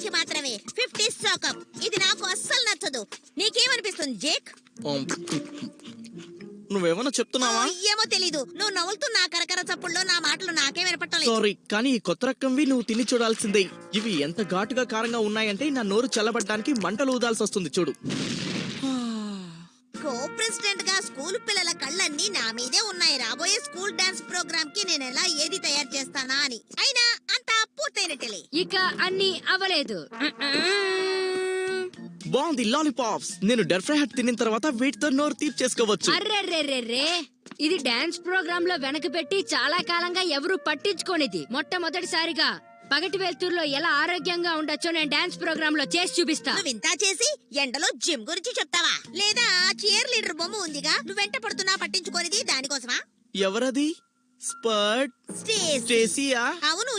కి మాత్రమే 50 సోకప్. ఇది నాకు అస్సలు నచ్చదు. నీకేమనిపిస్తుంది జేక్? నువ్వేమన్నా చెప్తున్నావా? ఏమో తెలీదు. నువ్వు నవ్వులుతున్న నా కరకర చప్పుల్లో నా మాటలు నాకే వినపట్టలేదు. సారీ, కానీ ఈ కొత్త రకంవి నువ్వు తిని చూడాల్సిందే. ఇవి ఎంత ఘాటుగా కారంగా ఉన్నాయంటే నా నోరు చల్లబడ్డానికి మంటలు ఊదాల్సి వస్తుంది చూడు. కో ప్రెసిడెంట్ గా స్కూల్ పిల్లల కళ్ళన్నీ నా మీదే ఉన్నాయి. రాబోయే స్కూల్ డాన్స్ ప్రోగ్రామ్ కి నేను ఎలా ఏది తయారు చేస్తానా అని. అయినా అంతా పూర్తయినట్టేలే. ఇక అన్ని అవలేదు. బాగుంది లాలీపాప్స్. నేను డర్ ఫ్రై హట్ తిన్న తర్వాత వీటితో నోరు తీపి చేసుకోవచ్చు. అర్రెర్రెర్రెర్రే, ఇది డాన్స్ ప్రోగ్రామ్ లో వెనక పెట్టి చాలా కాలంగా ఎవరు పట్టించుకోనిది. మొట్టమొదటిసారిగా పగటి వెళ్తూరులో ఎలా ఆరోగ్యంగా ఉండొచ్చో నేను డాన్స్ ప్రోగ్రామ్ లో చేసి చూపిస్తా. నువ్వు ఇంత చేసి ఎండలో జిమ్ గురించి చెప్తావా? లేదా చీర్ లీడర్ బొమ్మ ఉందిగా, నువ్వు వెంట పడుతున్నా పట్టించుకోనిది దానికోసమా? ఎవరది? స్పర్ట్ స్టేసీ. స్టేసీయా? అవును,